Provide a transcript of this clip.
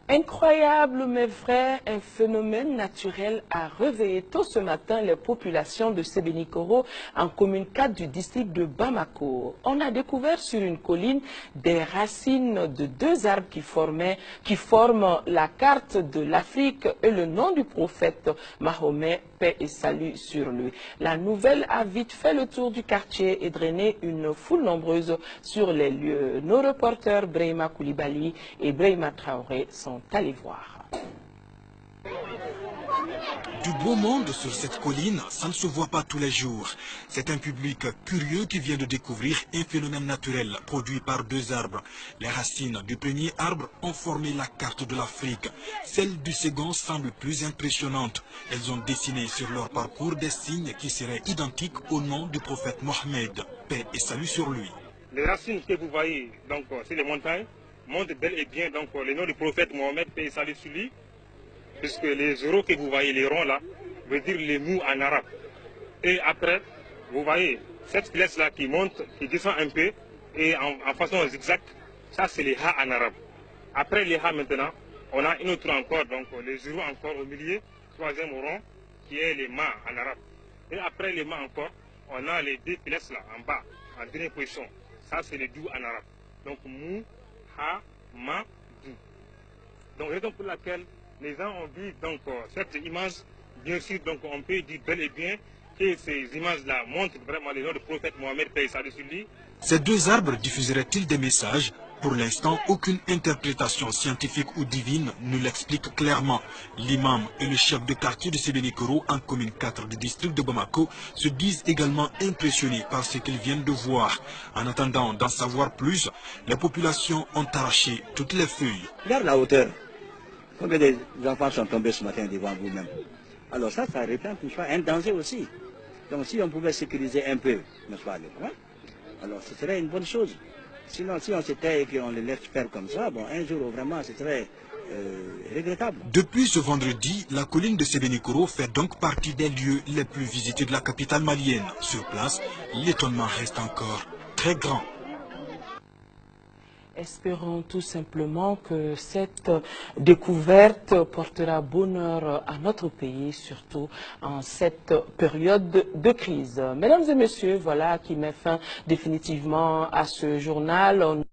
Incroyable mais vrai, un phénomène naturel a réveillé tôt ce matin les populations de Sébenikoro en commune 4 du district de Bamako. On a découvert sur une colline des racines de deux arbres qui forment la carte de l'Afrique et le nom du prophète Mahomet, paix et salut sur lui. La nouvelle a vite fait le tour du quartier et drainé une foule nombreuse sur les lieux. Nos reporters Brahima Koulibaly et Brahima Traoré sont allés voir. Du beau monde sur cette colline, ça ne se voit pas tous les jours. C'est un public curieux qui vient de découvrir un phénomène naturel produit par deux arbres. Les racines du premier arbre ont formé la carte de l'Afrique. Celles du second semblent plus impressionnantes. Elles ont dessiné sur leur parcours des signes qui seraient identiques au nom du prophète Mohammed. Paix et salut sur lui. Les racines que vous voyez, donc c'est les montagnes, montrent bel et bien donc le nom du prophète Mohammed, paix et salut sur lui. Puisque les euros que vous voyez, les ronds là, veut dire les mous en arabe. Et après, vous voyez cette flèche-là qui monte, qui descend un peu, et en façon zigzag, ça c'est les ha en arabe. Après les ha maintenant, on a une autre encore, donc les euros encore au milieu, troisième rond, qui est les ma en arabe. Et après les ma encore, on a les deux flèches là, en bas, en dernière position. Ça c'est les dou en arabe. Donc mou, ha, ma, dou. Donc raison pour laquelle les gens ont vu donc cette image, bien sûr, donc on peut dire bel et bien que ces images-là montrent vraiment le nom du prophète Mohammed, paix et salut sur lui. Ces deux arbres diffuseraient-ils des messages? Pour l'instant, aucune interprétation scientifique ou divine ne l'explique clairement. L'imam et le chef de quartier de Sébenikoro, en commune 4 du district de Bamako, se disent également impressionnés par ce qu'ils viennent de voir. En attendant d'en savoir plus, les populations ont arraché toutes les feuilles. Regarde la hauteur. Combien des enfants sont tombés ce matin devant vous-même? Alors ça représente une fois un danger aussi. Donc si on pouvait sécuriser un peu, n'est-ce pas, les points, alors ce serait une bonne chose. Sinon, si on se tait et qu'on les laisse faire comme ça, bon, un jour vraiment, ce serait regrettable. Depuis ce vendredi, la colline de Sébenikoro fait donc partie des lieux les plus visités de la capitale malienne. Sur place, l'étonnement reste encore très grand. Espérons tout simplement que cette découverte portera bonheur à notre pays, surtout en cette période de crise. Mesdames et messieurs, voilà qui met fin définitivement à ce journal.